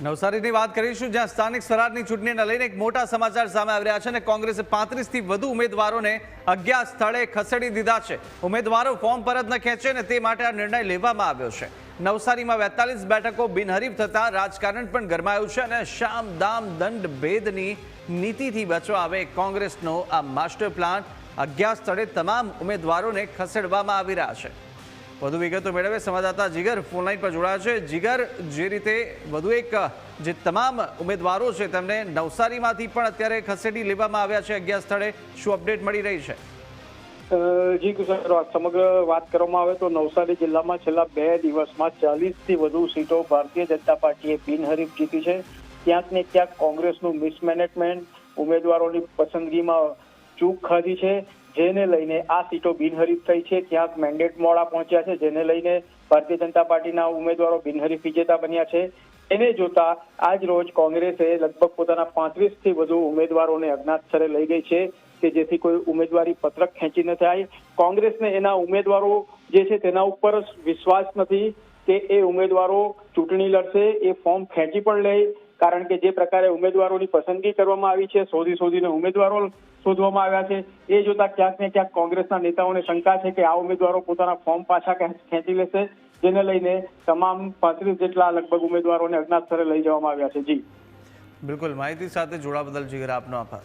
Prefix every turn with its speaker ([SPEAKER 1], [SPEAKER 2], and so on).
[SPEAKER 1] નવસારીની વાત કરીશું, જ્યાં સ્થાનિક સ્વરાજની ચૂંટણીને લઈને એક મોટા સમાચાર સામે આવી રહ્યા છે અને કોંગ્રેસે 35 થી વધુ ઉમેદવારોને અજ્ઞાત સ્થળે ખસેડી દીધા છે। ઉમેદવારો ફોર્મ પરત ન ખેંચે અને તે માટે આ નિર્ણય લેવામાં આવ્યો છે। નવસારીમાં 42 બેઠકો બિનહરીફ થતા રાજકારણ પણ ગરમાયું છે અને શામ દામ દંડ ભેદની નીતિથી બચવા આવે કોંગ્રેસનો આ માસ્ટર પ્લાન અજ્ઞાત સ્થળે તમામ ઉમેદવારોને ખસેડવામાં આવી રહ્યા છે। વધુ વિગતો મેળવે સંવાદદાતા જીગર ફોનલાઈન પર જોડાયા છે। જીગર, જે રીતે વધુ એક જે તમામ ઉમેદવારો છે તેમને નવસારીમાંથી પણ અત્યારે ખસેડી લેવામાં આવ્યા છે અજ્ઞાત સ્થળે, શું અપડેટ મળી રહી છે?
[SPEAKER 2] જી કિશોર, સમગ્ર વાત કરવામાં આવે તો નવસારી જિલ્લામાં છેલ્લા 2 દિવસમાં 40 થી વધુ સીટો ભારતીય જનતા પાર્ટીએ બિનહરીફ જીતી છે। ક્યાંક ને ક્યાંક કોંગ્રેસનું મિસમેનેજમેન્ટ, ઉમેદવારોની પસંદગીમાં ચૂક ખાધી છે, જેને લઈને આ સીટો બિનહરીફ થઈ છે। ક્યાંક મેન્ડેટ મોડા પહોંચ્યા છે, જેને લઈને ભારતીય જનતા પાર્ટીના ઉમેદવારો બિનહરીફ વિજેતા બન્યા છે। એને જોતા આજ રોજ કોંગ્રેસે લગભગ પોતાના 35 થી વધુ ઉમેદવારોને અજ્ઞાત સ્થળે લઈ ગઈ છે કે જેથી કોઈ ઉમેદવારી પત્રક ખેંચી ન થાય। કોંગ્રેસને એના ઉમેદવારો જે છે તેના ઉપર વિશ્વાસ નથી કે એ ઉમેદવારો ચૂંટણી લડશે, એ ફોર્મ ખેંચી પણ લે, કારણ કે જે પ્રકારે ઉમેદવારોની પસંદગી કરવામાં આવી છે, શોધીને ઉમેદવારો શોધવામાં આવ્યા છે, એ જોતા ક્યાંક ને ક્યાંક કોંગ્રેસના નેતાઓને શંકા છે કે આ ઉમેદવારો પોતાના ફોર્મ પાછા ખેંચી લેશે, જેને લઈને તમામ 35 જેટલા લગભગ ઉમેદવારોને અજ્ઞાત સ્થળે લઈ જવામાં આવ્યા છે। જી
[SPEAKER 1] બિલકુલ, માહિતી સાથે જોડા બદલ જીગર આપનો આભાર।